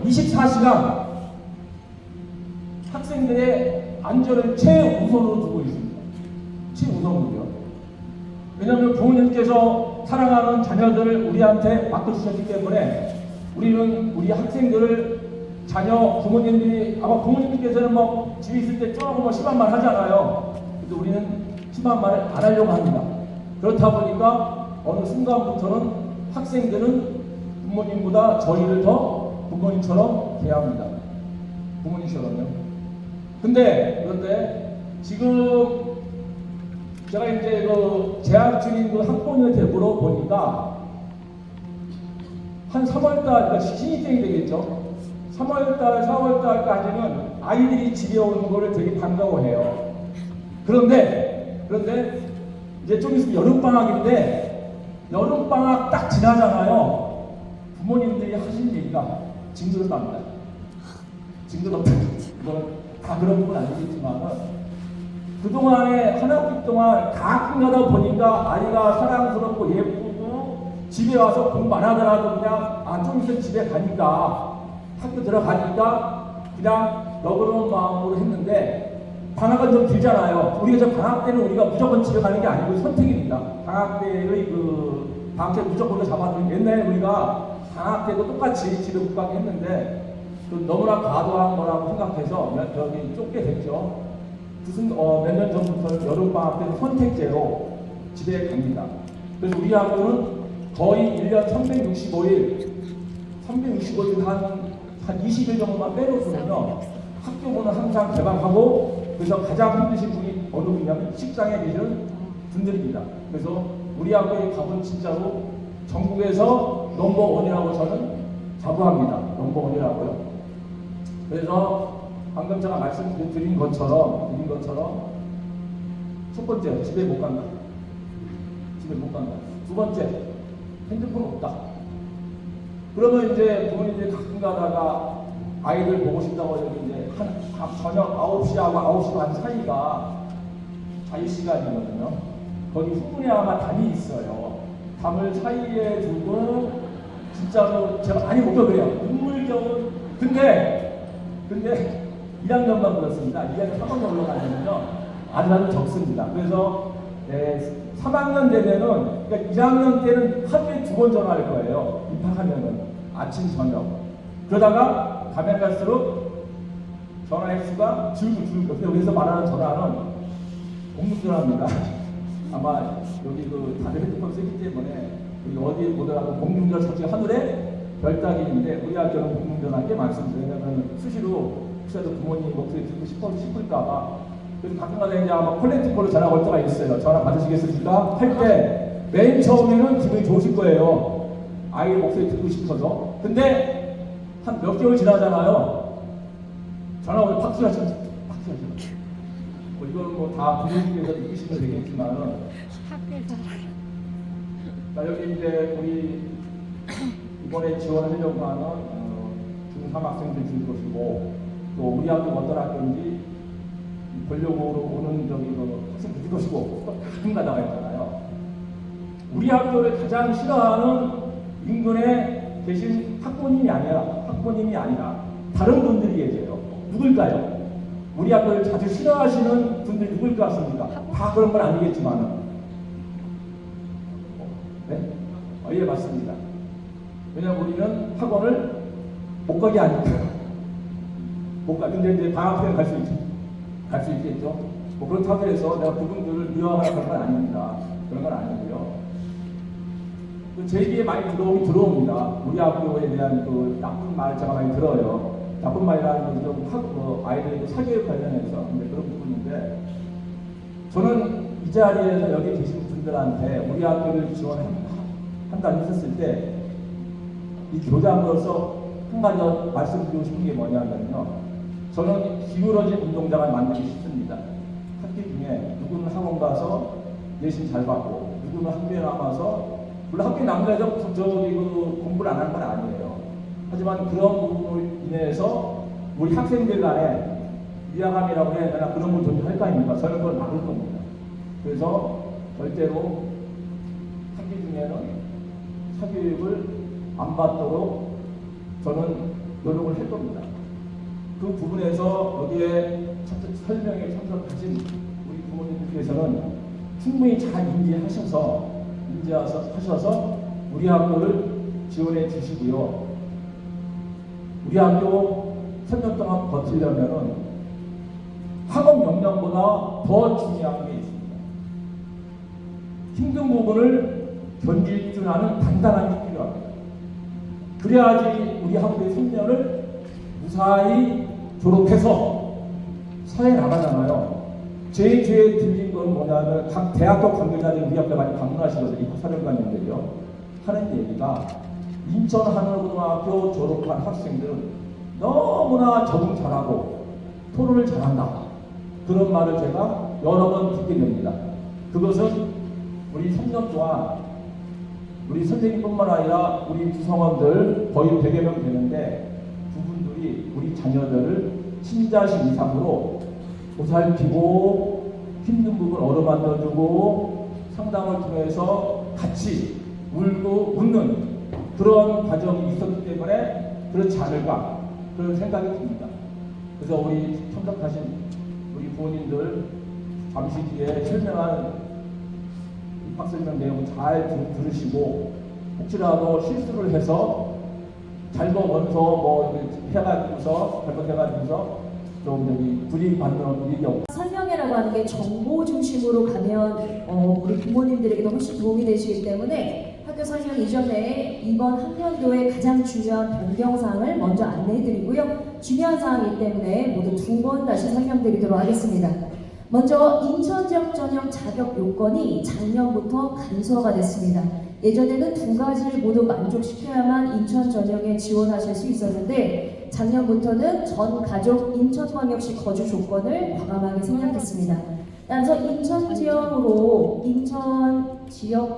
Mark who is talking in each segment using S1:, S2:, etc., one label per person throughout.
S1: 24시간 학생들의 안전을 최우선으로 두고 있습니다. 최우선으로요. 왜냐하면 부모님께서 사랑하는 자녀들을 우리한테 맡겨주셨기 때문에 우리는 우리 학생들을 자녀 부모님들이 아마 부모님께서는 뭐 집에 있을 때 조금 뭐 심한 말 하잖아요. 근데 우리는 심한 말을 안 하려고 합니다. 그렇다 보니까 어느 순간부터는 학생들은 부모님보다 저희를 더 부모님처럼 대합니다. 부모님처럼요. 그런데 지금 제가 이제 그 재학 중인 그 학부모님한테 물어보니까 한 3월달, 그러니까 신입생이 되겠죠. 3월달, 4월달까지는 아이들이 집에 오는 거를 되게 반가워해요. 그런데 이제 좀 있으면 여름방학인데 여름방학 딱 지나잖아요. 부모님들이 하신 얘기가 징그럽답니다. 징그럽다. 이거는 다 그런 건 아니겠지만은 그동안에 한 학기 동안 가끔 가다 보니까 아이가 사랑스럽고 예쁘고 집에 와서 공부 안 하더라도 그냥 좀 있으면 집에 가니까 학교 들어가니까 그냥 너그러운 마음으로 했는데 방학은 좀 길잖아요. 우리가 저 방학 때는 우리가 무조건 집에 가는 게 아니고 선택입니다. 방학 때의 방학 때 무조건 잡아두는 옛날에 우리가 방학 때도 똑같이 집에 못 가게 했는데 너무나 과도한 거라고 생각해서 여기 쫓게 됐죠. 무슨 몇 년 전부터 여름방학 때는 선택제로 집에 갑니다. 그래서 우리 학교는 거의 1년 365일 한 20일 정도만 빼놓으면요 학교문은 항상 개방하고 그래서 가장 힘드신 분이 어느 분이냐면 식당에 계시는 분들입니다. 그래서 우리 학교에 가면 진짜로 전국에서 넘버원이라고 저는 자부합니다. 넘버원이라고요. 그래서 방금 제가 말씀드린 것처럼 첫 번째 집에 못 간다. 두 번째 핸드폰 없다. 그러면 이제 부모님들이 가끔 가다가 아이들 보고 싶다고 해서 이제 저녁 9시하고 9시 반 사이가 자유시간이거든요. 거기 후문에 아마 담이 있어요. 담을 사이에 두고 진짜로 제가 많이 못 가그래요. 눈물겨운 근데 1학년만 그렇습니다. 2학년 3학년 올라가면요 아주 적습니다. 그래서 3학년 되면은 그러니까 1학년 때는 하루에 2번 전화할 거예요. 입학하면은 아침 저녁. 그러다가 가면 갈수록 전화 횟수가 줄고 근데 여기서 말하는 전화는 공중 전화입니다. 아마 여기 다들 핸드폰 쓰기 때문에 여기 어디에 보더라도 공중전화 솔직히 하늘에 별따기인데 우리 학교는 공중전화 꽤 많습니다. 왜냐하면 수시로 혹시라도 부모님 목소리 듣고 싶을까봐. 그래서 가끔가다 이제 아마 콜렉티브로 전화가 올 때가 있어요. 전화 받으시겠습니까? 할 때 맨 처음에는 기분이 좋으실 거예요. 아이 목소리 듣고 싶어서. 근데 한 몇 개월 지나잖아요. 전화 오면 박수하시죠. 이거는 뭐 다 부모님께서 느끼시면 되겠지만은. 자, 여기 이제 우리 이번에 지원하려고 하는 중3 학생들 줄 것이고 또 우리 학교 어떤 학교인지 보려고 오는 학생들 줄 것이고 또 가끔 가다가 있잖아요. 우리 학교를 가장 싫어하는 인근에 계신 학부모님이 아니라 다른 분들이 계세요. 누굴까요? 우리 학교를 자주 싫어하시는 분들이 누굴 것 같습니까? 다 그런 건 아니겠지만은 네? 예, 맞습니다. 왜냐하면 우리는 학원을 못 가게 하니까. 근데 이제 방학 때는 갈 수 있겠죠. 뭐 그렇다고 해서 내가 그분들을 미워하거나 그런 건 아닙니다. 그런 건 아니고요. 제 얘기에 많이 들어옵니다. 우리 학교에 대한 나쁜 말 제가 많이 들어요. 나쁜 말이라는 건 좀 아이들 사교육 관련해서 그런 부분인데 저는 이 자리에서 여기 계신 분들한테 우리 학교를 지원한다고 했었을 때 이 교장으로서 한 가지 더 말씀드리고 싶은 게 뭐냐면요. 저는 기울어진 운동장을 만들기 쉽습니다. 학기 중에 누구는 학원 가서 내신 잘 받고 누구는 학교에 남아서 물론 학교에 남아서 공부를 안 하는 건 아니에요. 하지만 그런 부분으로 인해서 우리 학생들 간에 위화감이라고 해야 되나 그런 걸 존재할 거 아닙니까? 저는 그걸 막을 겁니다. 그래서 절대로 학기 중에는 사교육을 안 받도록 저는 노력을 할 겁니다. 그 부분에서 여기에 설명에 참석하신 우리 부모님들께서는 충분히 잘 인지하셔서 우리 학교를 지원해 주시고요. 우리 학교 3년 동안 버티려면은 학업 역량보다 더 중요한 게 있습니다. 힘든 부분을 견딜 줄 아는 단단한 게 필요합니다. 그래야지 우리 학교의 3년을 무사히 졸업해서 사회에 나가잖아요. 제일 들린 건 뭐냐면 각 대학교 관계자들이 우리 학교 많이 방문하시거든요. 입학사령관님들이요. 하는 얘기가 인천 하늘고등학교 졸업한 학생들은 너무나 적응 잘하고 토론을 잘한다. 그런 말을 제가 여러 번 듣게 됩니다. 그것은 우리 3년 동안 우리 선생님뿐만 아니라 우리 구성원들 거의 100여 명 되는데 그분들이 우리 자녀들을 친자식 이상으로 보살피고 힘든 부분 어루만져주고 상담을 통해서 같이 울고 웃는 그런 과정이 있었기 때문에 그렇지 않을까 그런 생각이 듭니다. 그래서 우리 참석하신 우리 부모님들 잠시 뒤에 설명한 입학 설명 내용 잘 들으시고 혹시라도 실수를 해서 잘못 원서 잘못해가지고서 좀 여기 불이익 받는 일이 없고
S2: 설명회라고 하는 게 정보 중심으로 가면 우리 부모님들에게도 훨씬 도움이 되시기 때문에 학교 설명 이전에 이번 학년도의 가장 중요한 변경사항을 먼저 안내해드리고요. 중요한 사항이기 때문에 모두 2번 다시 설명드리도록 하겠습니다. 먼저 인천 지역 전형 자격 요건이 작년부터 간소화가 됐습니다. 예전에는 2가지를 모두 만족시켜야만 인천 전형에 지원하실 수 있었는데 작년부터는 전 가족 인천광역시 거주 조건을 과감하게 생략했습니다. 따라서 인천 지역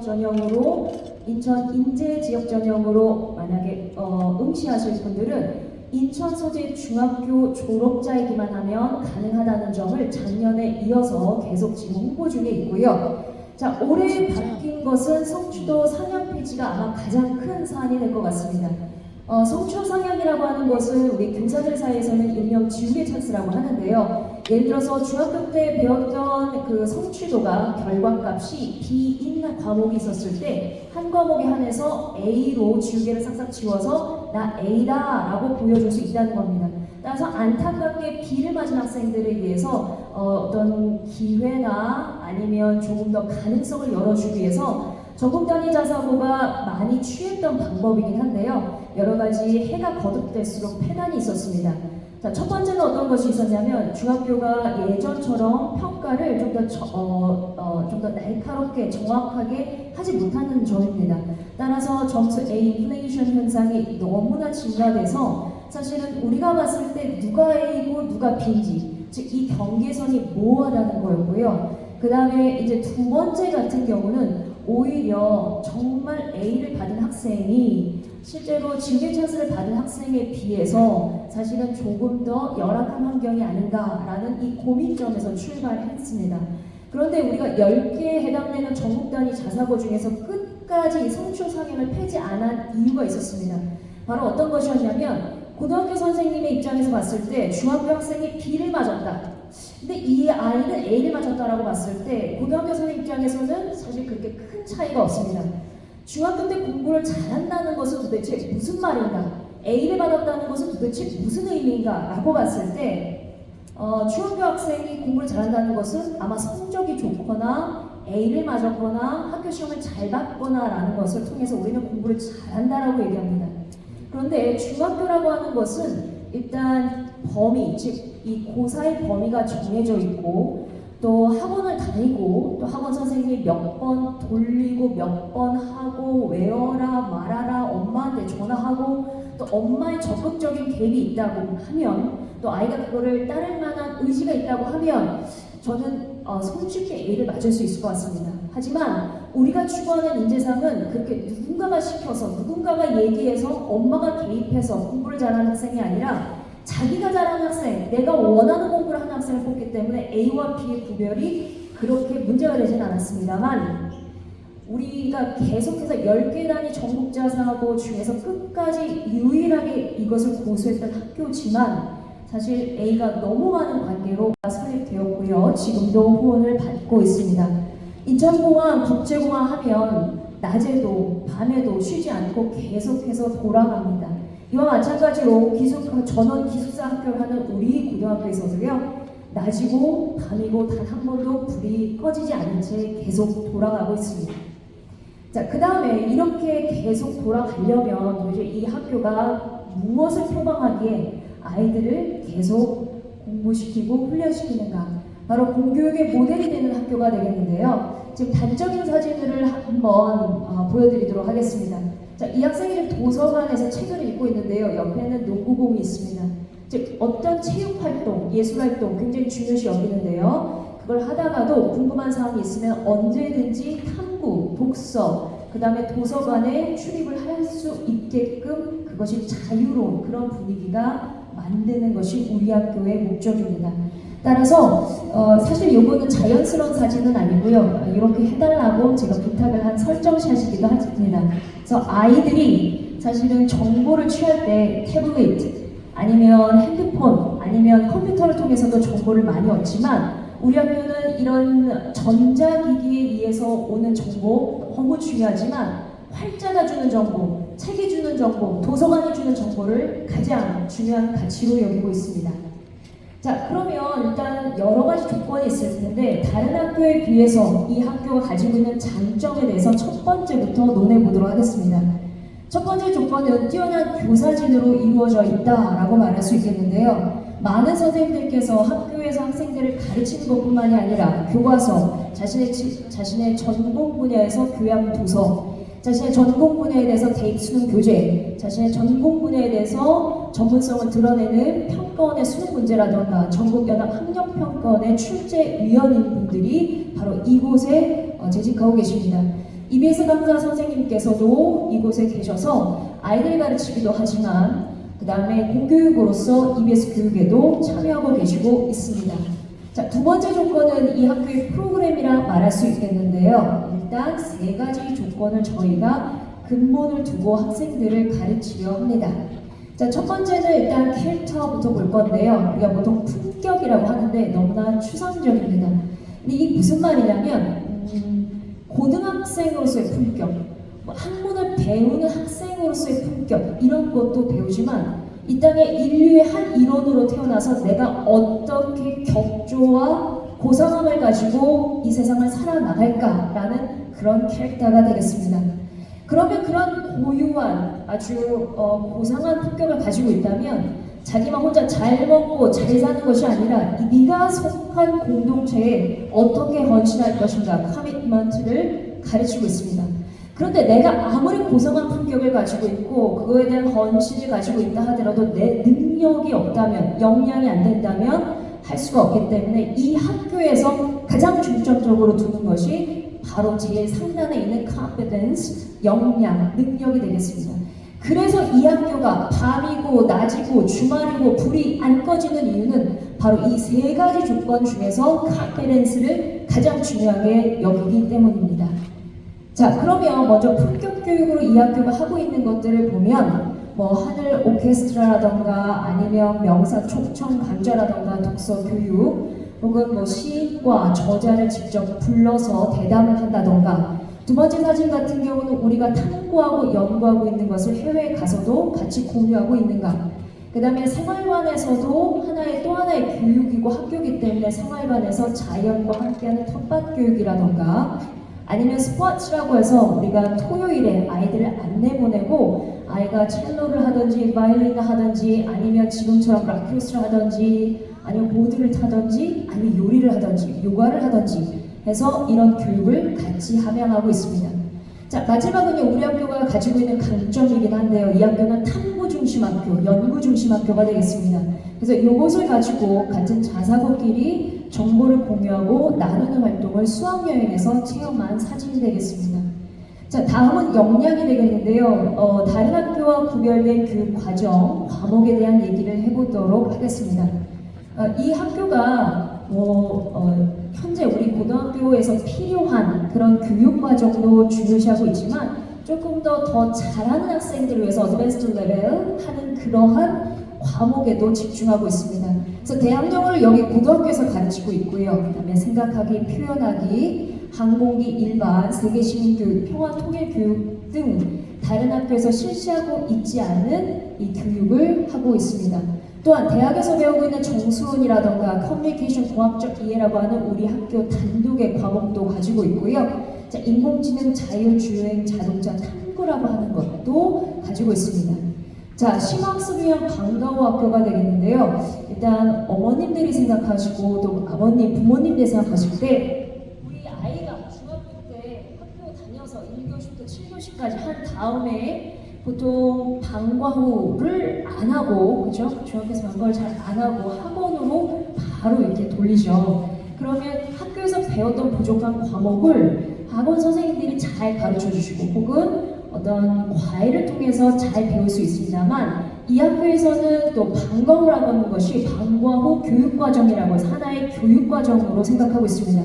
S2: 전형으로 인천 인재 지역 전형으로 만약에 응시하실 분들은 인천 소재 중학교 졸업자이기만 하면 가능하다는 점을 작년에 이어서 계속 지금 홍보 중에 있고요. 자, 올해 바뀐 것은 성취도 상향 폐지가 아마 가장 큰 사안이 될 것 같습니다. 성취도 상향이라고 하는 것을 우리 교사들 사이에서는 일명 지우개 찬스라고 하는데요. 예를 들어서 중학교 때 배웠던 그 성취도가 결과값이 B인 과목이 있었을 때 한 과목에 한해서 A로 지우개를 싹싹 지워서 나 A다 라고 보여줄 수 있다는 겁니다. 따라서 안타깝게 B를 맞은 학생들에 의해서 어떤 기회나 아니면 조금 더 가능성을 열어주기 위해서 전국 단위 자사고가 많이 취했던 방법이긴 한데요. 여러 가지 해가 거듭될수록 폐단이 있었습니다. 자, 첫 번째는 어떤 것이 있었냐면 중학교가 예전처럼 평가를 좀 더 날카롭게 정확하게 하지 못하는 점입니다. 따라서 점수 A 인플레이션 현상이 너무나 증가돼서 사실은 우리가 봤을 때 누가 A고 누가 B인지 즉 이 경계선이 모호하다는 거였고요. 그 다음에 이제 2번째 같은 경우는 오히려 정말 A를 받은 학생이 실제로 지우개 찬스를 받은 학생에 비해서 사실은 조금 더 열악한 환경이 아닌가라는 이 고민점에서 출발했습니다. 그런데 우리가 10개에 해당되는 전국 단위 자사고 중에서 끝까지 성취도 상향을 폐지 안 한 이유가 있었습니다. 바로 어떤 것이었냐면 고등학교 선생님의 입장에서 봤을 때 중학교 학생이 B를 맞았다. 근데 이 아이는 A를 맞았다라고 봤을 때 고등학교 선생님 입장에서는 사실 그렇게 큰 차이가 없습니다. 중학교 때 공부를 잘한다는 것은 도대체 무슨 말인가? A를 받았다는 것은 도대체 무슨 의미인가? 라고 봤을 때 중학교 학생이 공부를 잘한다는 것은 아마 성적이 좋거나 A를 맞았거나 학교 시험을 잘 봤거나 라는 것을 통해서 우리는 공부를 잘한다라고 얘기합니다. 그런데 중학교라고 하는 것은 일단 범위, 즉 이 고사의 범위가 정해져 있고 또 학원을 다니고 또 학원 선생님이 몇 번 돌리고 몇 번 하고 외워라 말하라 엄마한테 전화하고 또 엄마의 적극적인 개입이 있다고 하면 또 아이가 그거를 따를 만한 의지가 있다고 하면 저는 손쉽게 A를 맞을 수 있을 것 같습니다. 하지만 우리가 추구하는 인재상은 그렇게 누군가가 시켜서 누군가가 얘기해서 엄마가 개입해서 공부를 잘하는 학생이 아니라 자기가 잘하는 학생, 내가 원하는 공부를 하는 학생을 뽑기 때문에 A와 B의 구별이 그렇게 문제가 되진 않았습니다만 우리가 계속해서 10개 단위 전국자 사고 중에서 끝까지 유일하게 이것을 고수했던 학교지만 사실 A가 너무 많은 관계로 설립되었고요. 지금도 후원을 받고 있습니다. 인천공항, 국제공항 하면 낮에도 밤에도 쉬지 않고 계속해서 돌아갑니다. 이와 마찬가지로 전원 기숙사 학교를 하는 우리 고등학교에서도요. 낮이고 밤이고 단 한 번도 불이 꺼지지 않은 채 계속 돌아가고 있습니다. 자, 그 다음에 이렇게 계속 돌아가려면 도대체 이 학교가 무엇을 표방하기에 아이들을 계속 공부시키고 훈련시키는가? 바로 공교육의 모델이 되는 학교가 되겠는데요. 지금 단적인 사진들을 한번 보여드리도록 하겠습니다. 자, 이 학생이 도서관에서 책을 읽고 있는데요. 옆에는 농구공이 있습니다. 즉 어떤 체육활동, 예술활동 굉장히 중요시 여기는데요. 그걸 하다가도 궁금한 사항이 있으면 언제든지 탐구, 독서, 그 다음에 도서관에 출입을 할 수 있게끔 그것이 자유로운 그런 분위기가 만드는 것이 우리 학교의 목적입니다. 따라서 사실 이거는 자연스러운 사진은 아니고요. 이렇게 해달라고 제가 부탁을 한 설정샷이기도 합니다. 그래서 아이들이 사실은 정보를 취할 때 태블릿 아니면 핸드폰 아니면 컴퓨터를 통해서도 정보를 많이 얻지만 우리 학교는 이런 전자기기에 의해서 오는 정보 너무 중요하지만 활자가 주는 정보, 책이 주는 정보, 도서관이 주는 정보를 가장 중요한 가치로 여기고 있습니다. 자, 그러면 일단 여러 가지 조건이 있을 텐데 다른 학교에 비해서 이 학교가 가지고 있는 장점에 대해서 첫 번째부터 논해보도록 하겠습니다. 첫 번째 조건은 뛰어난 교사진으로 이루어져 있다라고 말할 수 있겠는데요. 많은 선생님들께서 학교에서 학생들을 가르치는 것뿐만이 아니라 교과서, 자신의 전공 분야에서 교양 도서, 자신의 전공 분야에 대해서 대입 수능 교재, 자신의 전공 분야에 대해서 전문성을 드러내는 평가원의 수능 문제라던가 전국연합 학력평가원의 출제위원인 분들이 바로 이곳에 재직하고 계십니다. EBS 강사 선생님께서도 이곳에 계셔서 아이들 가르치기도 하지만 그 다음에 공교육으로서 EBS 교육에도 참여하고 계시고 있습니다. 자, 두 번째 조건은 이 학교의 프로그램이라 말할 수 있겠는데요. 일단 세 가지 조건을 저희가 근본을 두고 학생들을 가르치려 합니다. 자, 첫 번째는 일단 캐릭터부터 볼 건데요. 우리가 보통 품격이라고 하는데 너무나 추상적입니다. 근데 이게 무슨 말이냐면 고등학생으로서의 품격, 학문을 배우는 학생으로서의 품격 이런 것도 배우지만 이 땅에 인류의 한 일원으로 태어나서 내가 어떻게 격조와 고상함을 가지고 이 세상을 살아나갈까라는 그런 캐릭터가 되겠습니다. 그러면 그런 고유한 아주 고상한 품격을 가지고 있다면 자기만 혼자 잘 먹고 잘 사는 것이 아니라 네가 속한 공동체에 어떻게 헌신할 것인가 커미트먼트를 가르치고 있습니다. 그런데 내가 아무리 고상한 품격을 가지고 있고 그거에 대한 헌신을 가지고 있다 하더라도 내 능력이 없다면 역량이 안 된다면 할 수가 없기 때문에 이 학교에서 가장 중점적으로 두는 것이 바로 제일 상단에 있는 competence, 역량, 능력이 되겠습니다. 그래서 이 학교가 밤이고 낮이고 주말이고 불이 안 꺼지는 이유는 바로 이 세 가지 조건 중에서 competence를 가장 중요하게 여기기 때문입니다. 자, 그러면 먼저 품격 교육으로 이 학교가 하고 있는 것들을 보면 하늘 오케스트라라던가 아니면 명사 촉청 강좌라던가 독서 교육 혹은 시인과 저자를 직접 불러서 대담을 한다던가 두 번째 사진 같은 경우는 우리가 탐구하고 연구하고 있는 것을 해외에 가서도 같이 공유하고 있는가. 그 다음에 생활관에서도 또 하나의 교육이고 학교이기 때문에 생활관에서 자연과 함께하는 텃밭 교육이라던가 아니면 스포츠라고 해서 우리가 토요일에 아이들을 안내 보내고 아이가 첼로를 하든지 바이올린을 하든지 아니면 지금처럼 라크로스를 하든지 아니면 보드를 타든지 아니면 요리를 하든지 요가를 하든지 해서 이런 교육을 같이 함양하고 있습니다. 자, 마지막은요, 우리 학교가 가지고 있는 강점이긴 한데요. 이 학교는 탐구 중심 학교, 연구 중심 학교가 되겠습니다. 그래서 이것을 가지고 같은 자사고끼리 정보를 공유하고 나누는 활동을 수학여행에서 체험한 사진이 되겠습니다. 자, 다음은 역량이 되겠는데요. 다른 학교와 구별된 교육 과정, 과목에 대한 얘기를 해보도록 하겠습니다. 이 학교가 현재 우리 고등학교에서 필요한 그런 교육 과정도 중요시하고 있지만 조금 더 잘하는 학생들을 위해서 어드밴스드 레벨 하는 그러한 과목에도 집중하고 있습니다. 그래서 대학영어를 여기 고등학교에서 가르치고 있고요. 그다음에 생각하기, 표현하기, 항공기, 일반, 세계시민교육, 평화통일교육 등 다른 학교에서 실시하고 있지 않은 이 교육을 하고 있습니다. 또한 대학에서 배우고 있는 정수원이라던가 커뮤니케이션 공학적 이해라고 하는 우리 학교 단독의 과목도 가지고 있고요. 자, 인공지능, 자율주행, 자동차 탐구라고 하는 것도 가지고 있습니다. 자, 심학습을 위한 방과후 학교가 되겠는데요. 일단 어머님들이 생각하시고 또 아버님, 부모님들이 생각하실 때 우리 아이가 중학교 때 학교 다녀서 1교시부터 7교시까지 한 다음에 보통 방과후를 안 하고, 그죠? 중학교에서 방과후를 잘 안 하고 학원으로 바로 이렇게 돌리죠. 그러면 학교에서 배웠던 부족한 과목을 학원 선생님들이 잘 가르쳐 주시고 혹은 어떤 과외를 통해서 잘 배울 수 있습니다만 이 학교에서는 또 방과후라고 하는 것이 방과후 교육과정이라고 해서 하나의 교육과정으로 생각하고 있습니다.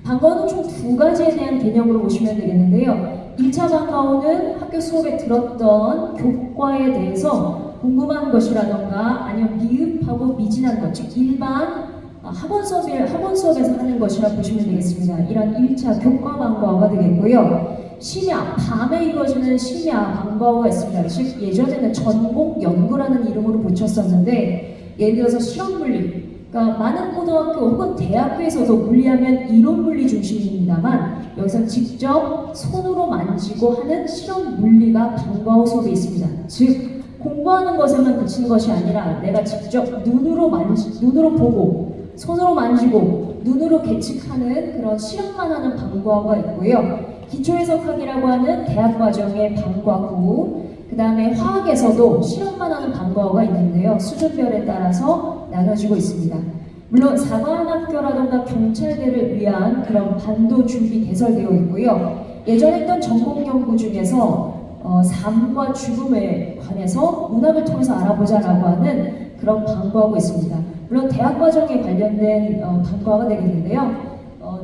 S2: 방과후는 총 두 가지에 대한 개념으로 보시면 되겠는데요. 1차 방과후는 학교 수업에 들었던 교과에 대해서 궁금한 것이라던가 아니면 미흡하고 미진한 것, 즉 일반 학원 수업에서 하는 것이라 보시면 되겠습니다. 이런 1차 교과 방과후가 되겠고요. 심야, 밤에 이루어지는 심야 방과후가 있습니다. 즉 예전에는 전공 연구라는 이름으로 붙였었는데 예를 들어서 실험 물리, 그러니까 많은 고등학교 혹은 대학교에서도 물리하면 이론 물리 중심입니다만 여기서 직접 손으로 만지고 하는 실험 물리가 방과후 수업에 있습니다. 즉 공부하는 것에만 그치는 것이 아니라 내가 직접 눈으로 보고 손으로 만지고 눈으로 계측하는 그런 실험만 하는 방과후가 있고요. 기초해석학이라고 하는 대학 과정의 방과후, 그 다음에 화학에서도 실험만 하는 방과후가 있는데요. 수준별에 따라서 나눠지고 있습니다. 물론 사관학교라던가 경찰대를 위한 그런 반도 준비 개설되어 있고요. 예전에 했던 전공 연구 중에서 삶과 죽음에 관해서 문학을 통해서 알아보자라고 하는 그런 방과후가 있습니다. 물론 대학 과정에 관련된 방과후가 되겠는데요.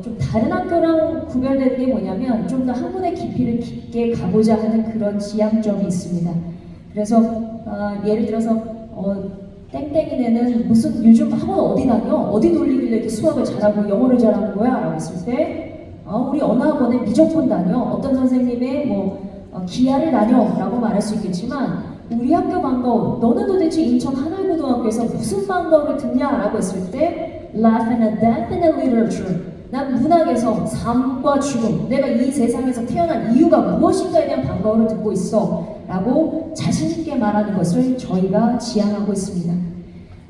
S2: 좀 다른 학교랑 구별되는 게 뭐냐면 좀 더 학문의 깊이를 깊게 가보자 하는 그런 지향점이 있습니다. 그래서 예를 들어서 땡땡이네는 무슨 요즘 학원 어디 다녀? 어디 돌리길래 이렇게 수학을 잘하고 영어를 잘하는 거야? 라고 했을 때 우리 어느 학원에 미적분 다녀? 어떤 선생님의 기하를 다녀? 라고 말할 수 있겠지만 우리 학교 방과후 너는 도대체 인천 하늘고등학교에서 무슨 방과후를 듣냐? 라고 했을 때 Life and Death in Literature, 난 문학에서 삶과 죽음, 내가 이 세상에서 태어난 이유가 무엇인가에 대한 방과후를 듣고 있어 라고 자신있게 말하는 것을 저희가 지향하고 있습니다.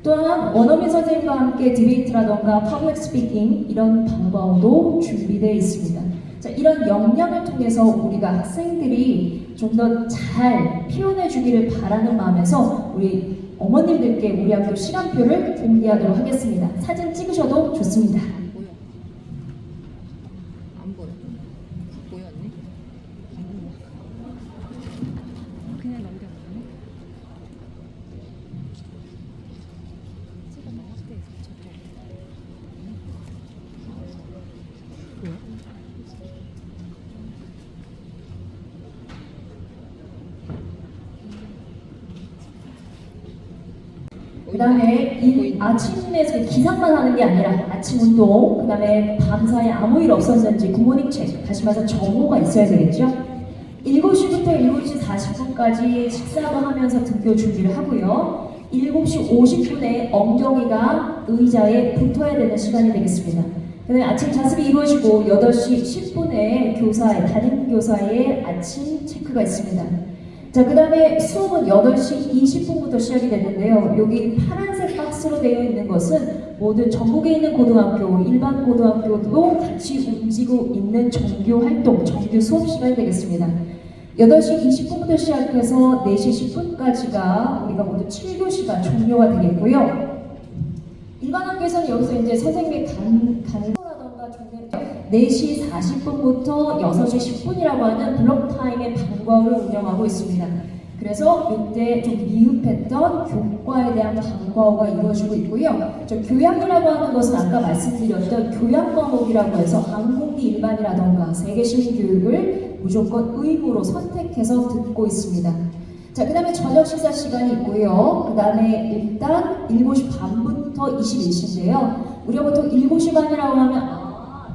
S2: 또한 원어민 선생님과 함께 디베이트라던가 퍼블릭 스피킹 이런 방과후도 준비되어 있습니다. 자, 이런 역량을 통해서 우리가 학생들이 좀 더 잘 표현해 주기를 바라는 마음에서 우리 어머님들께 우리 학교 시간표를 공개하도록 하겠습니다. 사진 찍으셔도 좋습니다. 그 다음에 이 아침에서 기상만 하는 게 아니라 아침 운동, 그 다음에 밤사이에 아무 일 없었는지 굿모닝 체크, 다시 말해서 정보가 있어야 되겠죠. 7시부터 7시 40분까지 식사도 하면서 등교 준비를 하고요. 7시 50분에 엉덩이가 의자에 붙어야 되는 시간이 되겠습니다. 그 다음에 아침 자습이 이루어지고 8시 10분에 담임 교사의 아침 체크가 있습니다. 자, 그 다음에 수업은 8시 20분부터 시작이 됐는데요. 여기 파란색 박스로 되어 있는 것은 모든 전국에 있는 고등학교, 일반 고등학교도 같이 움직이고 있는 정규 활동, 정규 수업 시간이 되겠습니다. 8시 20분부터 시작해서 4시 10분까지가 우리가 모두 7교시가 종료가 되겠고요. 일반 학교에서는 여기서 이제 선생님의 간소라던가 종료를 4시 40분부터 6시 10분이라고 하는 블록 타임의 방과후를 운영하고 있습니다. 그래서 이때 좀 미흡했던 교과에 대한 방과후가 이루어지고 있고요. 저 교양이라고 하는 것은 아까 말씀드렸던 교양 과목이라고 해서 항공기 일반이라던가 세계 시민 교육을 무조건 의무로 선택해서 듣고 있습니다. 자, 그 다음에 저녁 식사 시간이 있고요. 그 다음에 일단 7시 반부터 21시인데요. 우리가 보통 7시 반이라고 하면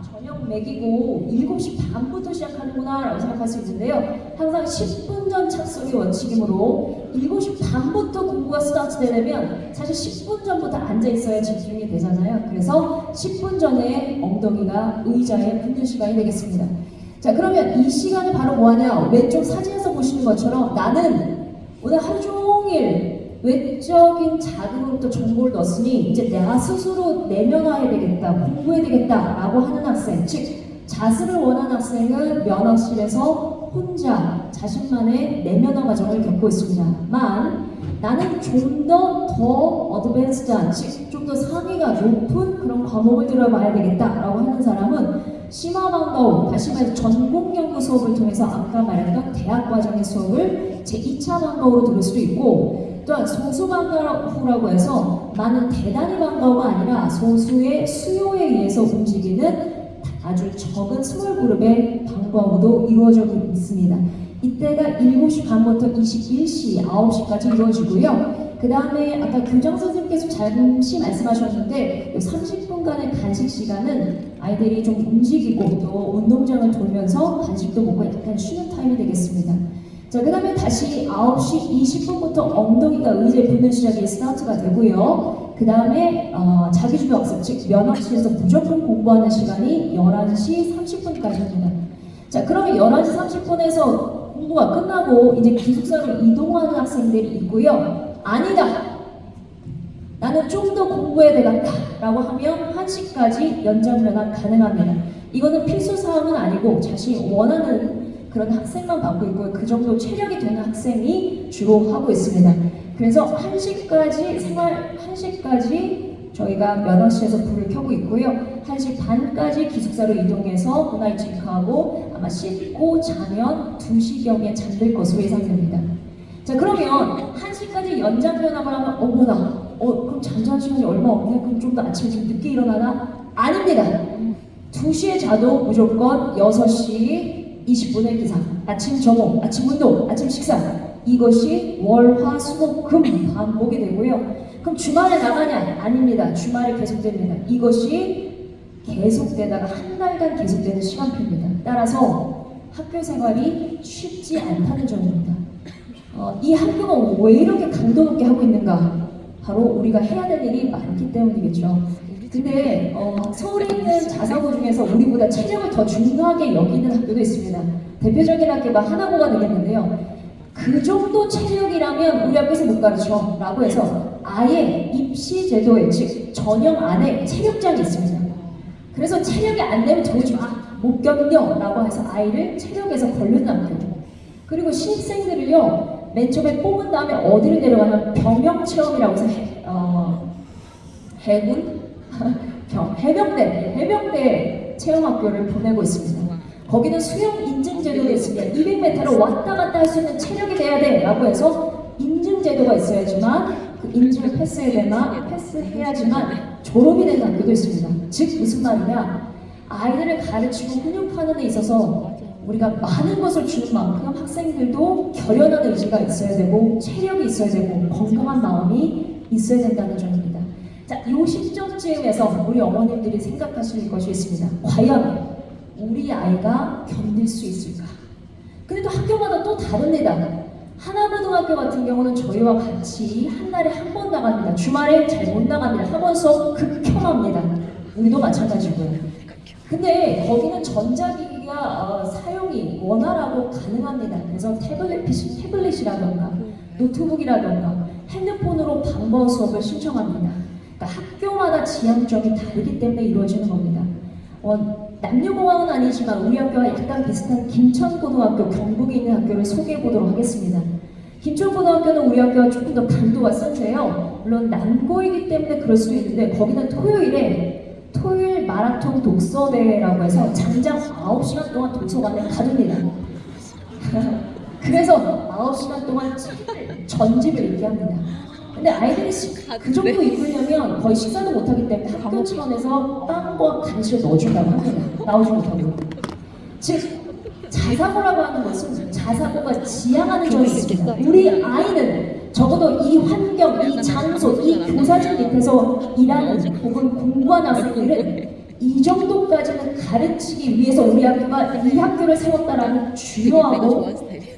S2: 저녁 먹이고 7시 반부터 시작하는구나 라고 생각할 수 있는데요. 항상 10분 전 착석이 원칙이므로 7시 반부터 공부가 스타트 되려면 사실 10분 전부터 앉아 있어야 집중이 되잖아요. 그래서 10분 전에 엉덩이가 의자에 붙는 시간이 되겠습니다. 자, 그러면 이 시간을 바로 뭐하냐? 왼쪽 사진에서 보시는 것처럼 나는 오늘 하루 종일 외적인 자극으로부터 정보를 넣었으니 이제 내가 스스로 내면화해야 되겠다, 공부해야 되겠다라고 하는 학생, 즉 자습을 원하는 학생은 면허실에서 혼자 자신만의 내면화 과정을 겪고 있습니다만 나는 좀 더 어드밴스드한, 즉 좀 더 상위가 높은 그런 과목을 들어봐야 되겠다라고 하는 사람은 심화방과후, 다시 말해 전공연구 수업을 통해서 아까 말했던 대학 과정의 수업을 제2차 방과후로 들을 수도 있고, 또한 소수방과후라고 해서 많은 대단히 방과후가 아니라 소수의 수요에 의해서 움직이는 아주 적은 스몰 그룹의 방과후도 이루어져 있습니다. 이때가 7시 반부터 21시, 9시까지 이루어지고요. 그 다음에 아까 교장 선생님께서 잠시 말씀하셨는데 30분간의 간식 시간은 아이들이 좀 움직이고 또 운동장을 돌면서 간식도 먹고 약간 쉬는 타임이 되겠습니다. 자, 그 다음에 다시 9시 20분부터 엉덩이가 의자에 붙는 시작이 스타트가 되고요. 그 다음에 자기주도 학습, 즉 면허실에서 무조건 공부하는 시간이 11시 30분까지입니다. 자, 그러면 11시 30분에서 공부가 끝나고 이제 기숙사로 이동하는 학생들이 있고요. 아니다! 나는 좀 더 공부해야 되겠다 라고 하면 1시까지 연장 면학 가능합니다. 이거는 필수사항은 아니고 자신이 원하는 그런 학생만 받고 있고요. 그 정도 체력이 되는 학생이 주로 하고 있습니다. 그래서 1시까지 생활 1시까지 저희가 면허실에서 불을 켜고 있고요. 1시 반까지 기숙사로 이동해서 문화를 체크하고 아마 씻고 자면 2시경에 잠들 것으로 예상됩니다. 자, 그러면 1시까지 연장 면학을 하면 어머나 그럼 잠자는 시간이 얼마 없네? 그럼 좀 더 아침에 좀 늦게 일어나나? 아닙니다. 2시에 자도 무조건 6시 20분의 기상, 아침 점호, 아침 운동, 아침 식사, 이것이 월, 화, 수, 목, 금 반복이 되고요. 그럼 주말에 나가냐? 아닙니다. 주말에 계속됩니다. 이것이 계속되다가 한 달간 계속되는 시간표입니다. 따라서 학교 생활이 쉽지 않다는 점입니다. 이 학교가 왜 이렇게 강도 높게 하고 있는가? 바로 우리가 해야 될 일이 많기 때문이겠죠. 근데 서울에 있는 자사고 중에서 우리보다 체력을 더 중요하게 여기는 학교도 있습니다. 대표적인 학교가 하나고가 되겠는데요. 그 정도 체력이라면 우리 학교에서 못 가르쳐 라고 해서 아예 입시 제도에, 즉 전형 안에 체력장이 있습니다. 그래서 체력이 안 되면 도저히 못 견뎌 라고 해서 아이를 체력에서 걸르는 학교. 그리고 신입생들을요 맨 처음에 뽑은 다음에 어디를 데려가냐면 병영체험이라고 해서 해군? 해병대 체험학교를 보내고 있습니다. 거기는 수영 인증 제도가 있습니다. 200m를 왔다 갔다 할 수 있는 체력이 돼야 돼 라고 해서 인증 제도가 있어야지만 그 인증을 패스해야지만 졸업이 되는 학교도 있습니다. 즉 무슨 말이냐, 아이들을 가르치고 훈육하는 데 있어서 우리가 많은 것을 주는 만큼 학생들도 결연한 의지가 있어야 되고 체력이 있어야 되고 건강한 마음이 있어야 된다는 점입니다. 자, 이 시점쯤에서 우리 어머님들이 생각하실 것이 있습니다. 과연 우리 아이가 견딜 수 있을까? 근데 또 학교마다 또 다릅니다. 하나고등학교 같은 경우는 저희와 같이 한 달에 한 번 나갑니다. 주말에 잘 못 나갑니다. 학원 수업 극혐합니다. 우리도 마찬가지고요. 근데 거기는 전자기기가 사용이 원활하고 가능합니다. 그래서 태블릿이라던가 노트북이라던가 핸드폰으로 방과후 수업을 신청합니다. 그러니까 학교마다 지향점이 다르기 때문에 이루어지는 겁니다. 남녀공학은 아니지만 우리 학교와 약간 비슷한 김천고등학교, 경북에 있는 학교를 소개해 보도록 하겠습니다. 김천고등학교는 우리 학교와 조금 더 강도가 센데요. 물론 남고이기 때문에 그럴 수도 있는데 거기는 토요일 마라톤 독서대회라고 해서 장장 9시간 동안 도서관에 가둡니다. 그래서 9시간 동안 전집을 읽게 합니다. 근데 아이들이 그 정도 읽으려면 거의 식사도 못하기 때문에 학교 차원에서 빵과 간식을 넣어준다고 합니다. 나오지 못하고. 즉 자사고라고 하는 것은 자사고가 지향하는 점이 있습니다. 우리 아이는 적어도 이 환경, 이 장소, 이 교사진 밑에서 일하는 혹은 공부하는 학생들은 이 정도까지는 가르치기 위해서 우리 학교가 이 학교를 세웠다라는 중요하고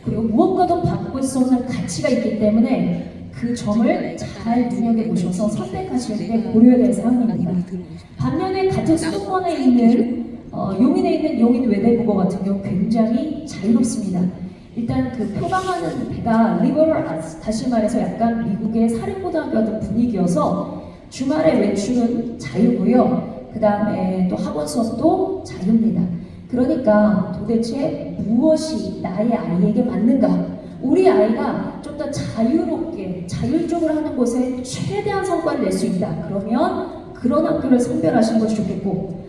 S2: 그리고 무엇과도 바꿀 수 없는 가치가 있기 때문에 그 점을 잘 눈여겨보셔서 선택하실 때 고려해야 될 사항입니다. 반면에 같은 수도권에 있는 용인에 있는 용인 외대국어 같은 경우 굉장히 자유롭습니다. 일단 그 표방하는 배가 리버럴 아트, 다시 말해서 약간 미국의 사립고등학교 같은 분위기여서 주말에 외출은 자유고요. 그 다음에 또 학원 수업도 자유입니다. 그러니까 도대체 무엇이 나의 아이에게 맞는가? 우리 아이가 좀 더 자유롭게, 자율적으로 하는 곳에 최대한 성과를 낼 수 있다. 그러면 그런 학교를 선별하시는 것이 좋겠고,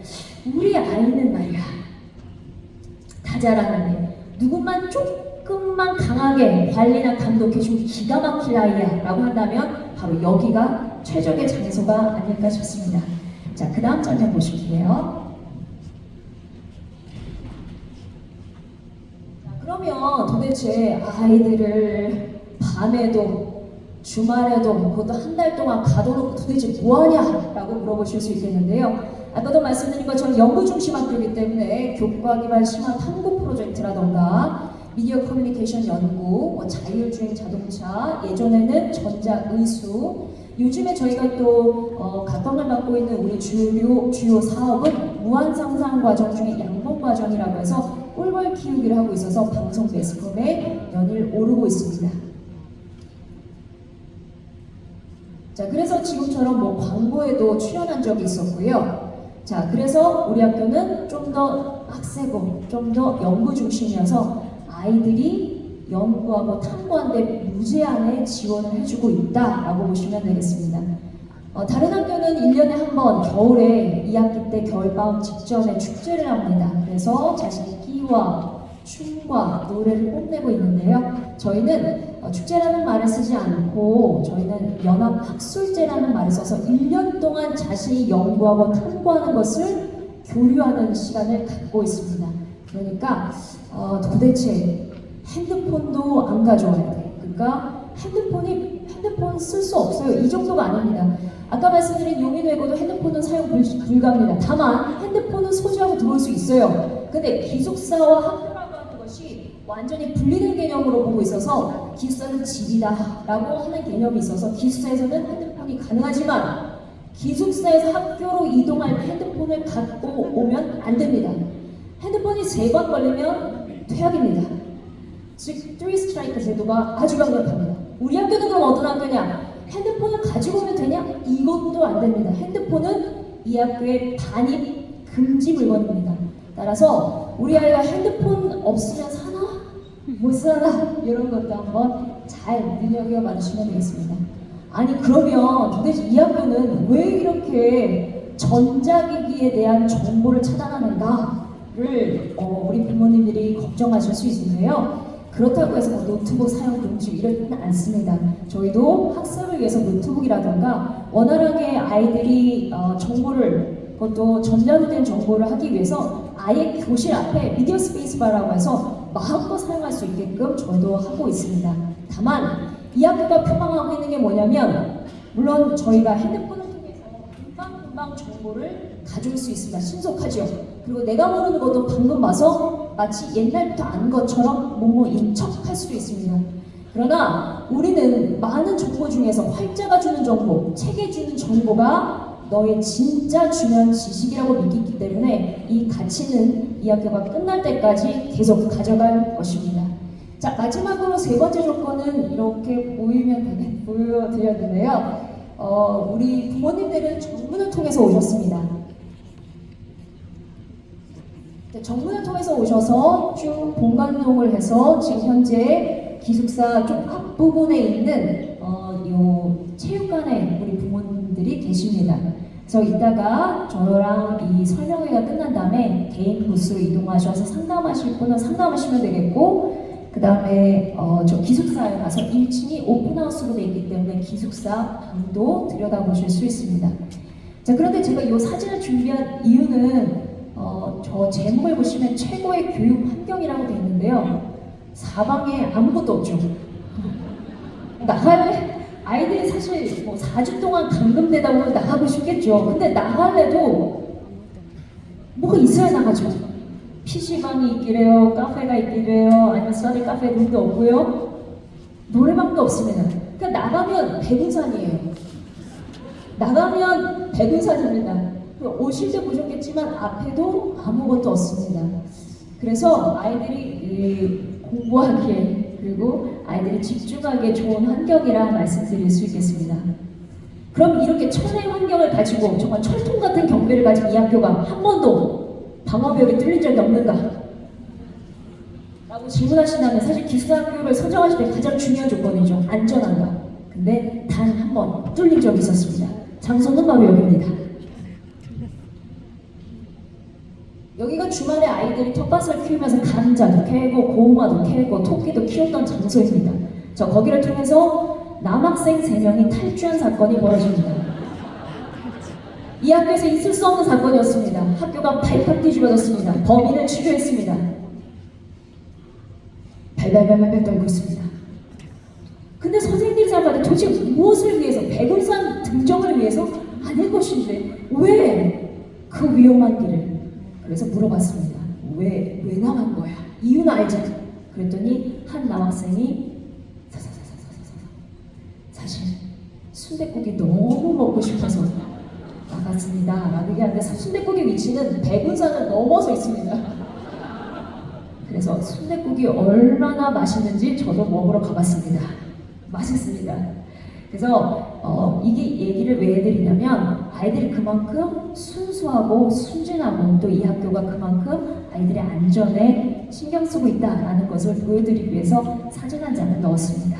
S2: 우리 아이는 말이야, 다 잘하는데 누구만 조금만 강하게 관리나 감독해주고 기가 막힐 아이야 라고 한다면 바로 여기가 최적의 장소가 아닐까 싶습니다. 자, 그 다음 장면 보실게요. 그러면 도대체 아이들을 밤에도 주말에도 그것도 한 달 동안 가둬놓고 도대체 뭐하냐? 라고 물어보실 수 있겠는데요. 아까도 말씀드린 것처럼 연구 중심 학교이기 때문에 교과 기반 심화 탐구 프로젝트라던가 미디어 커뮤니케이션 연구, 자율주행 자동차, 예전에는 전자의수, 요즘에 저희가 또 각광을 받고 있는 우리 주요 사업은 무한상상 과정 중에 양봉 과정이라고 해서 꿀벌 키우기를 하고 있어서 방송 매스컴에 연일 오르고 있습니다. 자, 그래서 지금처럼 뭐 광고에도 출연한 적이 있었고요. 자, 그래서 우리 학교는 좀 더 빡세고 좀 더 연구 중심이어서 아이들이 연구하고 탐구하는데 무제한의 지원을 해주고 있다라고 보시면 되겠습니다. 다른 학교는 1년에 한 번 겨울에 2학기 때 겨울방학 직전에 축제를 합니다. 그래서 자신의 끼와 춤과 노래를 뽐내고 있는데요. 저희는 축제라는 말을 쓰지 않고 저희는 연합학술제라는 말을 써서 1년 동안 자신이 연구하고 탐구하는 것을 교류하는 시간을 갖고 있습니다. 그러니까 도대체 핸드폰도 안 가져와야 돼. 그러니까 핸드폰 쓸 수 없어요. 이 정도가 아닙니다. 아까 말씀드린 용인외고도 핸드폰은 사용 불가합니다. 다만 핸드폰은 소지하고 들어올 수 있어요. 근데 기숙사와 학교라고 하는 것이 완전히 분리된 개념으로 보고 있어서 기숙사는 집이다라고 하는 개념이 있어서 기숙사에서는 핸드폰이 가능하지만 기숙사에서 학교로 이동할 핸드폰을 갖고 오면 안 됩니다. 핸드폰이 3번 걸리면 퇴학입니다. 즉, 3스트라이크 제도가 아주 강력합니다. 우리 학교는 그럼 어떤 학교냐? 핸드폰을 가지고 오면 되냐? 이것도 안 됩니다. 핸드폰은 이 학교의 반입 금지 물건입니다. 따라서 우리 아이가 핸드폰 없으면 사나? 못 사나? 이런 것도 한번 잘 눈여겨봐 주시면 되겠습니다. 아니 그러면 도대체 이 학교는 왜 이렇게 전자기기에 대한 정보를 차단하는가를 우리 부모님들이 걱정하실 수 있는데요. 그렇다고 해서 노트북 사용 금지 이러지는 않습니다. 저희도 학습을 위해서 노트북이라던가 원활하게 아이들이 정보를 그것도 전자된 정보를 하기 위해서 아예 교실 앞에 미디어 스페이스바라고 해서 마음껏 사용할 수 있게끔 저희도 하고 있습니다. 다만 이 학교가 표방하고 있는 게 뭐냐면 물론 저희가 핸드폰을 통해서 금방 정보를 가져올 수 있습니다. 신속하죠. 그리고 내가 모르는 것도 방금 봐서 마치 옛날부터 아는 것처럼 뭐뭐인 척할 수도 있습니다. 그러나 우리는 많은 정보 중에서 활자가 주는 정보, 책에 주는 정보가 너의 진짜 중요한 지식이라고 믿기 때문에 이 가치는 이 학교가 끝날 때까지 계속 가져갈 것입니다. 자, 마지막으로 3번째 조건은 이렇게 보여드렸는데요. 우리 부모님들은 정문을 통해서 오셨습니다. 정문을 통해서 오셔서 쭉 본관동을 해서 지금 현재 기숙사 좀 앞부분에 있는 요 체육관에 우리 부모님들이 계십니다. 그래서 이따가 저랑 이 설명회가 끝난 다음에 개인 부스로 이동하셔서 상담하실 분은 상담하시면 되겠고 그 다음에 저 기숙사에 가서 1층이 오픈하우스로 되어 있기 때문에 기숙사 방도 들여다보실 수 있습니다. 자, 그런데 제가 이 사진을 준비한 이유는 저 제목을 보시면 최고의 교육 환경이라고 되어 있는데요. 사방에 아무것도 없죠. 나갈래? 아이들이 사실 뭐 4주 동안 감금되다 보면 나가고 싶겠죠. 근데 나갈래도 뭐가 있어야 나가죠. PC방이 있기래요, 카페가 있기래요, 아니면 스터디 카페 룸도 없고요, 노래방도 없습니다. 그러니까 나가면 백운산이에요. 나가면 백운산입니다. 오실 때 보셨겠지만 앞에도 아무것도 없습니다. 그래서 아이들이 공부하기에 그리고 아이들이 집중하기에 좋은 환경이라 말씀드릴 수 있겠습니다. 그럼 이렇게 천혜의 환경을 가지고 정말 철통 같은 경비를 가진 이 학교가 한 번도 방화벽에 뚫린 적이 없는가? 라고 질문하신다면 사실 기숙사 학교를 선정하실 때 가장 중요한 조건이죠. 안전한가? 근데 단 한 번 뚫린 적이 있었습니다. 장소는 바로 여기입니다. 여기가 주말에 아이들이 텃밭을 키우면서 감자도 캐고 고구마도 캐고 토끼도 키웠던 장소입니다. 저 거기를 통해서 남학생 3명이 탈주한 사건이 벌어집니다. 이 학교에서 있을 수 없는 사건이었습니다. 학교가 발칵 뒤집어졌습니다. 범인을 추격했습니다. 발발발발 떨고 있습니다. 근데 선생님들이 생각할 때 도대체 무엇을 위해서, 백운산 등정을 위해서 아닐 것인데 왜 그 위험한 길을? 그래서 물어봤습니다. 왜 나간 거야? 이유는 알지? 그랬더니 한 남학생이 사실 순댓국이 너무 먹고 싶어서 나갔습니다. 라고 얘기하는데 순댓국의 위치는 백운산을 넘어서 있습니다. 그래서 순댓국이 얼마나 맛있는지 저도 먹으러 가봤습니다. 맛있습니다. 그래서 이게 얘기를 왜 해드리냐면 아이들이 그만큼 순수하고 순진하고 또 이 학교가 그만큼 아이들의 안전에 신경 쓰고 있다라는 것을 보여드리기 위해서 사진 한 장을 넣었습니다.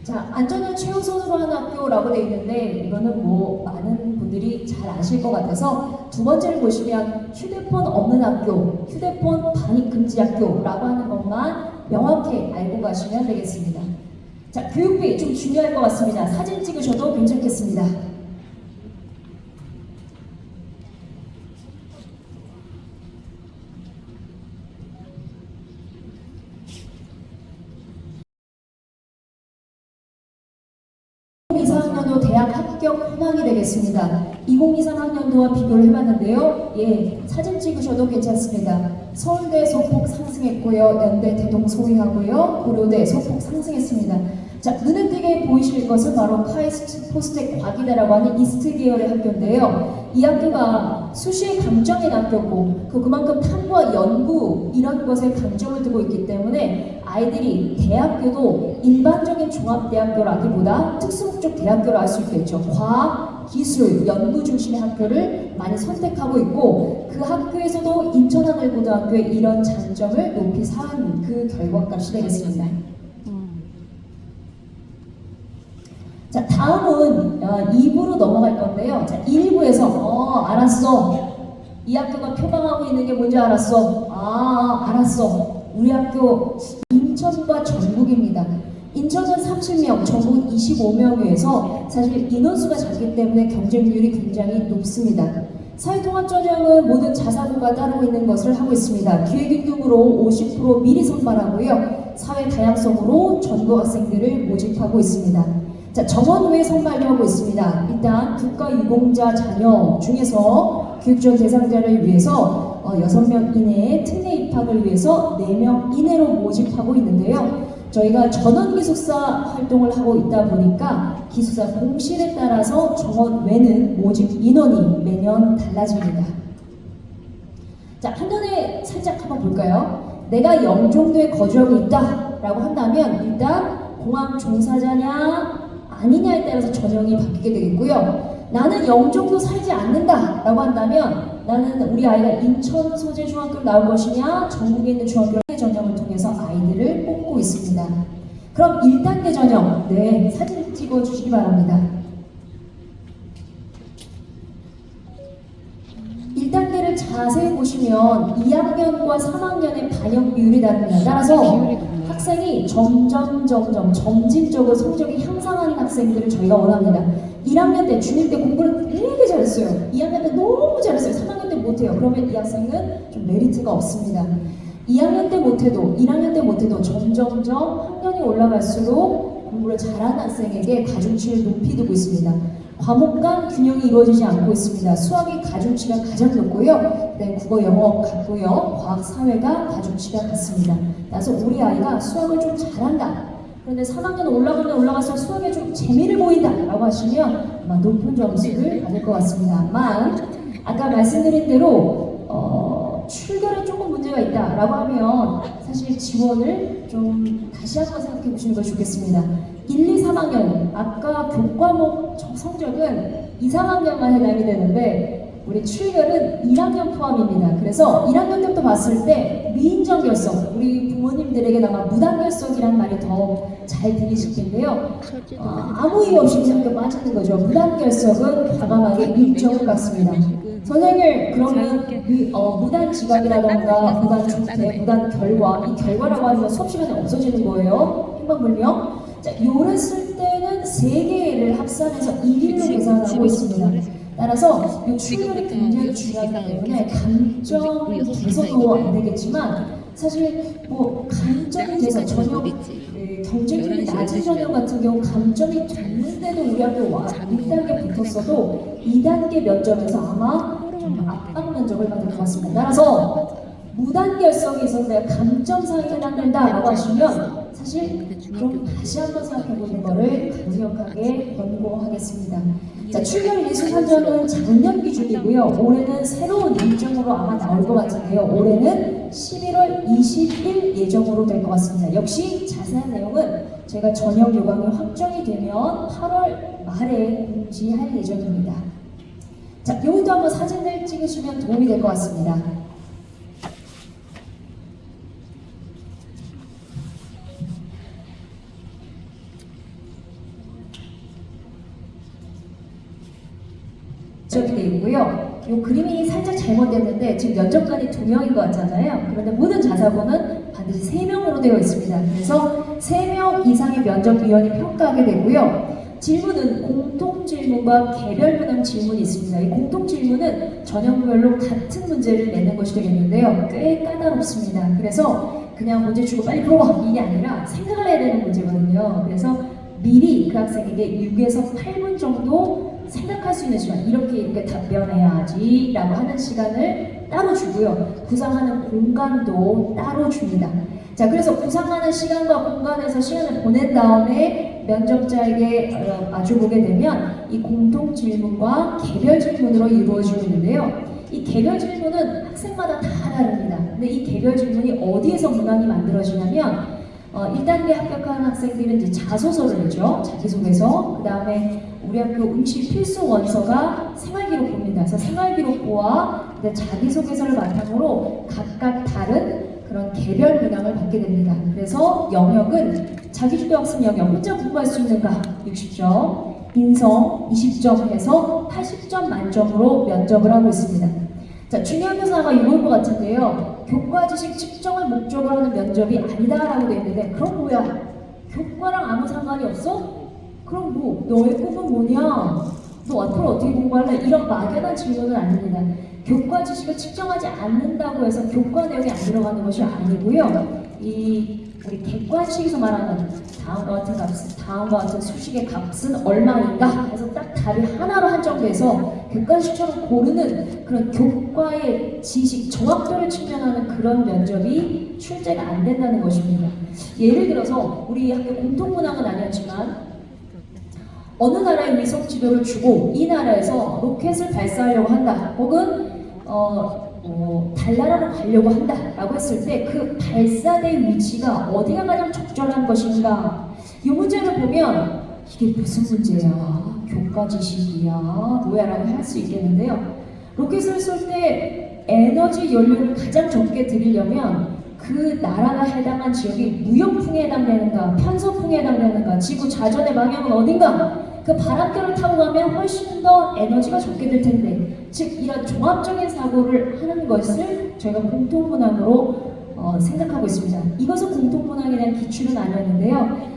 S2: 자, 안전을 최우선으로 하는 학교라고 되어 있는데 이거는 뭐 많은 분들이 잘 아실 것 같아서 두 번째를 보시면 휴대폰 없는 학교, 휴대폰 반입 금지 학교라고 하는 것만 명확히 알고 가시면 되겠습니다. 자, 교육비 좀 중요할 것 같습니다. 사진 찍으셔도 괜찮겠습니다. 대학 합격 현황이 되겠습니다. 2023학년도와 비교를 해봤는데요. 예, 사진 찍으셔도 괜찮습니다. 서울대 소폭 상승했고요. 연대 대동 소위하고요. 고려대 소폭 상승했습니다. 자, 눈에 띄게 보이실 것은 바로 카이스트 포스텍 과기대라고 하는 이스트 계열의 학교인데요. 이 학교가 수시에 강점인 학교고 그만큼 탐구와 연구 이런 것에 강점을 두고 있기 때문에 아이들이 대학교도 일반적인 종합대학교라기보다 특수목적 대학교로 할 수 있겠죠. 과학, 기술, 연구 중심의 학교를 많이 선택하고 있고 그 학교에서도 인천하늘고등학교의 이런 장점을 높이 사한 그 결과값이 되겠습니다. 자, 다음은 2부로 넘어갈 건데요. 자, 1부에서 알았어. 이 학교가 표방하고 있는 게 뭔지 알았어. 알았어. 우리 학교 인천과 전북입니다. 인천은 30명, 전북은 25명에서 사실 인원수가 작기 때문에 경쟁률이 굉장히 높습니다. 사회통합전형은 모든 자사고가 따르고 있는 것을 하고 있습니다. 기획임금으로 50% 미리 선발하고요. 사회 다양성으로 전국 학생들을 모집하고 있습니다. 자, 정원외 선발도 하고 있습니다. 일단 국가유공자 자녀 중에서 교육지원 대상자를 위해서 6명 이내의 특례 입학을 위해서 4명 이내로 모집하고 있는데요. 저희가 전원기숙사 활동을 하고 있다 보니까 기숙사 공실에 따라서 정원외는 모집 인원이 매년 달라집니다. 자, 한눈에 살짝 한번 볼까요? 내가 영종도에 거주하고 있다 라고 한다면 일단 공학 종사자냐 아니냐에 따라서 전형이 바뀌게 되겠고요. 나는 영종도 살지 않는다 라고 한다면 나는 우리 아이가 인천 소재 중학교를 나올 것이냐 전국에 있는 중학교 전형을 통해서 아이들을 뽑고 있습니다. 그럼 1단계 전형, 네, 사진 찍어 주시기 바랍니다. 보시면 2학년과 3학년의 반영 비율이 다릅니다. 따라서 학생이 점진적으로 성적이 향상하는 학생들을 저희가 원합니다. 1학년 때, 중1 때 공부를 되게 잘했어요. 2학년 때 너무 잘했어요. 3학년 때 못해요. 그러면 이 학생은 좀 메리트가 없습니다. 2학년 때 못해도, 1학년 때 못해도 점점점 학년이 올라갈수록 공부를 잘하는 학생에게 가중치를 높이 두고 있습니다. 과목 간 균형이 이루어지지 않고 있습니다. 수학이 가중치가 가장 높고요. 그다음에 국어, 영어 같고요. 과학, 사회가 가중치가 같습니다. 그래서 우리 아이가 수학을 좀 잘한다. 그런데 3학년 올라갈수록 수학에 좀 재미를 보인다 라고 하시면 아마 높은 점수를 받을 것 같습니다. 다만 아까 말씀드린 대로 출결에 조금 문제가 있다 라고 하면 사실 지원을 좀 다시 한번 생각해 보시는 것이 좋겠습니다. 1, 2, 3학년 아까 교과목 성적은 2, 3학년만 해당이 되는데 우리 출결은 1학년 포함입니다. 그래서 1학년 때부터 봤을 때 미인정 결석, 우리 부모님들에게 아마 무단 결석이란 말이 더 잘 들리실 텐데요. 아무 이유 없이 그냥 학교 빠지는 거죠. 무단 결석은 과감하게 일정을 갖습니다. 선생님, 그러면 무단 지각이라던가 무단 중퇴, 무단 결과, 이 결과라고 하는 건 수업 시간에 없어지는 거예요. 행방불명. 자, 요랬을 때는 3개를 합산해서 1일로 계산하고 있습니다. 따라서 이 출결이 굉장히 중요하기 때문에 감점 개선도 안 되겠지만 사실 뭐 감점이 돼서 전혀 경쟁률이 낮은 전형 같은 경우 감점이 됐는데도 우리 학교 와 1단계 붙었어도 2단계 면접에서 아마 좀 압박 면접을 받을 것 같습니다. 따라서 무단 결석이 있었는데 감점상에 해당된다라고 하시면 사실 그럼 다시 한번 생각해보는 것을 강력하게 권고하겠습니다. 자, 출결 리수 산정은 작년 기준이고요. 올해는 새로운 일정으로 아마 나올 것 같은데요. 올해는 11월 20일 예정으로 될 것 같습니다. 역시 자세한 내용은 제가 전형 요강이 확정이 되면 8월 말에 공지할 예정입니다. 자, 여기도 한번 사진을 찍으시면 도움이 될 것 같습니다. 적이 되어 있고요. 이 그림이 살짝 잘못됐는데 지금 면접관이 2명인 것 같잖아요. 그런데 모든 자사고는 반드시 3명으로 되어 있습니다. 그래서 3명 이상의 면접위원이 평가하게 되고요. 질문은 공통질문과 개별문항 질문이 있습니다. 이 공통질문은 전형별로 같은 문제를 내는 것이 되겠는데요. 꽤 까다롭습니다. 그래서 그냥 문제 주고 빨리 풀어봐 이게 아니라 생각을 해야 되는 문제거든요. 그래서 미리 그 학생에게 6에서 8분 정도 생각할 수 있는 시간, 이렇게 답변해야지 라고 하는 시간을 따로 주고요. 구상하는 공간도 따로 줍니다. 자, 그래서 구상하는 시간과 공간에서 시간을 보낸 다음에 면접자에게 마주보게 되면 이 공통 질문과 개별 질문으로 이루어지고 있는데요. 이 개별 질문은 학생마다 다 다릅니다. 근데 이 개별 질문이 어디에서 문항이 만들어지냐면 1단계 합격한 학생들은 이제 자소서를 내죠. 자기소개서. 그 다음에 우리 학교 응시 필수 원서가 생활기록부입니다. 그래서 생활기록부와 자기소개서를 바탕으로 각각 다른 그런 개별 문항을 받게 됩니다. 그래서 영역은 자기주도 학습 영역, 혼자 공부할 수 있는가 60점, 인성 20점 해서 80점 만점으로 면접을 하고 있습니다. 자, 중요한 것은 아마 이걸 것 같은데요. 교과 지식 측정을 목적으로 하는 면접이 아니다라고 되어 있는데 그럼 뭐야? 교과랑 아무 상관이 없어? 그럼 뭐 너의 꿈은 뭐냐? 너 앞으로 어떻게 공부할래? 이런 막연한 질문은 아닙니다. 교과 지식을 측정하지 않는다고 해서 교과 내용이 안 들어가는 것이 아니고요. 우리 객관식에서 말하는 다음과 같은 수식의 값은 얼마인가 해서 딱 답이 하나로 한정돼서 객관식처럼 고르는 그런 교과의 지식, 정확도를 측면하는 그런 면접이 출제가 안 된다는 것입니다. 예를 들어서 우리 학교 공통문항은 아니었지만 어느 나라의 위성 지도를 주고 이 나라에서 로켓을 발사하려고 한다 혹은 달나라로 가려고 한다라고 했을 때 그 발사대 위치가 어디가 가장 적절한 것인가? 이 문제를 보면 이게 무슨 문제야? 교과 지식이야? 뭐야? 라고 할 수 있겠는데요. 로켓을 쏠 때 에너지 연료를 가장 적게 들이려면 그 나라가 해당한 지역이 무역풍에 해당되는가? 편서풍에 해당되는가? 지구 자전의 방향은 어딘가? 그 바람결을 타고 가면 훨씬 더 에너지가 적게 들 텐데, 즉 이런 종합적인 사고를 하는 것을 저희가 공통문항으로 생각하고 있습니다. 이것은 공통문항에 대한 기출은 아니었는데요.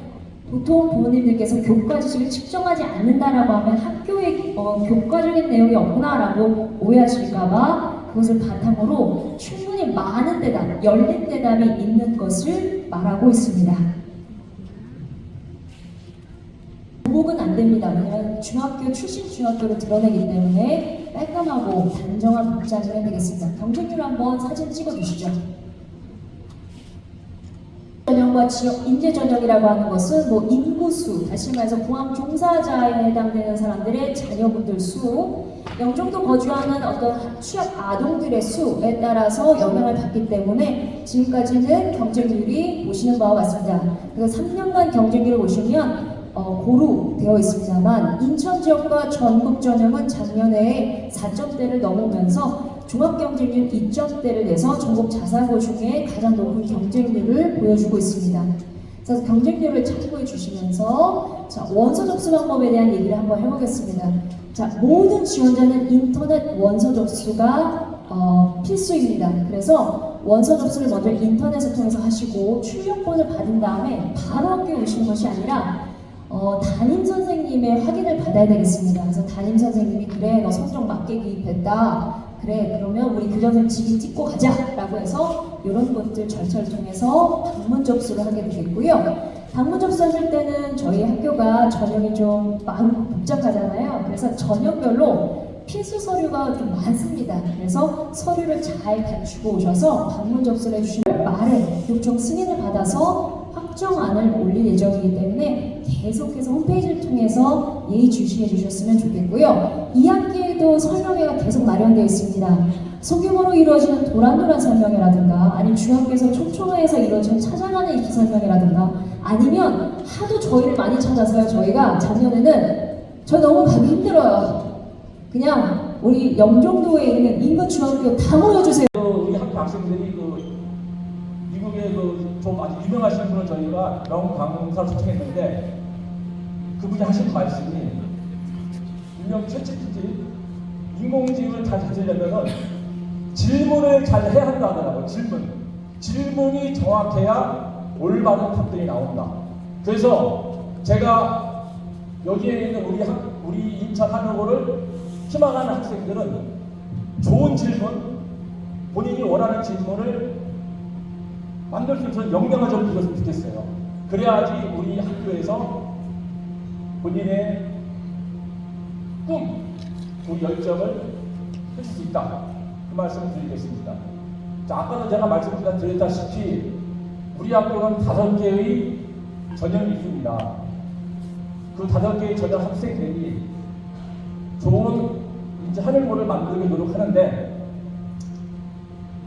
S2: 보통 부모님들께서 교과 지식을 측정하지 않는다라고 하면 학교에 교과적인 내용이 없구나라고 오해하실까봐 그것을 바탕으로 충분히 많은 대답, 열린 대답이 있는 것을 말하고 있습니다. 보복은 안 됩니다. 왜냐하면 중학교 출신 중학교로 드러내기 때문에 깔끔하고 단정한 복장을 해야 되겠습니다. 경쟁률 한번 사진 찍어주시죠. 전형과 지역 인재 전형이라고 하는 것은 뭐 인구수, 다시 말해서 구함 종사자에 해당되는 사람들의 자녀분들 수, 영종도 거주하는 어떤 취약 아동들의 수에 따라서 영향을 받기 때문에 지금까지는 경쟁률이 보시는 바와 같습니다. 그래서 3년간 경쟁률을 보시면 고루 되어 있습니다만 인천 지역과 전국 전형은 작년에 4점대를 넘으면서 종합 경쟁률 2점대를 내서 전국 자사고 중에 가장 높은 경쟁률을 보여주고 있습니다. 그래서 경쟁률을 참고해 주시면서 자, 원서 접수 방법에 대한 얘기를 한번 해보겠습니다. 자, 모든 지원자는 인터넷 원서 접수가 필수입니다. 그래서 원서 접수를 먼저 인터넷을 통해서 하시고 출력본을 받은 다음에 바로 학교에 오시는 것이 아니라 담임 선생님의 확인을 받아야 되겠습니다. 그래서 담임 선생님이 그래 너 성적 맞게 기입했다. 그래 그러면 우리 교장선생님 지기 찍고 가자라고 해서 이런 것들 절차를 통해서 방문 접수를 하게 되겠고요. 방문 접수하실 때는 저희 학교가 전형이 좀 복잡하잖아요. 그래서 전형별로 필수 서류가 좀 많습니다. 그래서 서류를 잘 갖추고 오셔서 방문 접수를 해주시면 말에 요청 승인을 받아서 확정안을 올릴 예정이기 때문에 계속해서 홈페이지를 통해서 예의주시해 주셨으면 좋겠고요. 2학기에도 설명회가 계속 마련되어 있습니다. 소규모로 이루어지는 도란도란 설명회라든가 아니면 중학교에서 촘촘해서 이루어지는 찾아가는 입시 설명회라든가 아니면 하도 저희를 많이 찾아서요. 저희가 작년에는 저 너무 가기 힘들어요. 그냥 우리 영종도에 있는 인근 중학교 다 모여주세요.
S1: 우리 학교 학생들이 미국의 좀 아주 유명하신 분을 저희가 영어 강사로 초청했는데 그분이 하신 말씀이 유명 채찍집 인공지능을 잘 찾으려면은 질문을 잘 해야 한다 하더라고요. 질문이 정확해야 올바른 답들이 나온다. 그래서 제가 여기에 있는 우리 인천 한여고를 희망하는 학생들은 좋은 질문, 본인이 원하는 질문을 만들 수 있는 역량을 좀 길렀으면 좋겠어요. 그래야지 우리 학교에서 본인의 꿈, 그 열정을 펼칠 수 있다. 그 말씀을 드리겠습니다. 자, 아까도 제가 말씀드렸다시피 우리 학교는 5개의 전형이 있습니다. 그 5개의 전형 학생들이 좋은 이제 하늘고를 만들기 노력하는데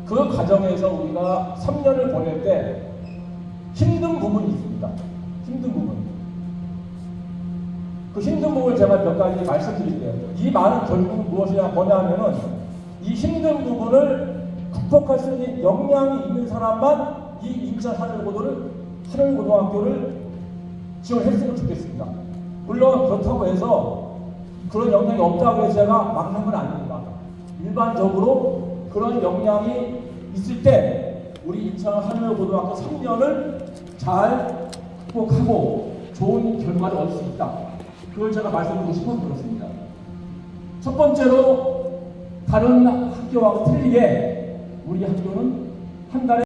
S1: 그 과정에서 우리가 3년을 보낼 때 힘든 부분이 있습니다. 힘든 부분. 그 힘든 부분을 제가 몇 가지 말씀드릴게요. 이 말은 결국 뭐냐면은 이 힘든 부분을 극복할 수 있는 역량이 있는 사람만 이 인천 하늘고등학교를 지원했으면 좋겠습니다. 물론 그렇다고 해서 그런 역량이 없다고 해서 제가 막는 건 아닙니다. 일반적으로 그런 역량이 있을 때 우리 인천 하늘고등학교 3년을 잘 극복하고 좋은 결과를 얻을 수 있다. 그걸 제가 말씀드리고 싶어서 그렇습니다. 첫 번째로 다른 학교하고 틀리게 우리 학교는 한 달에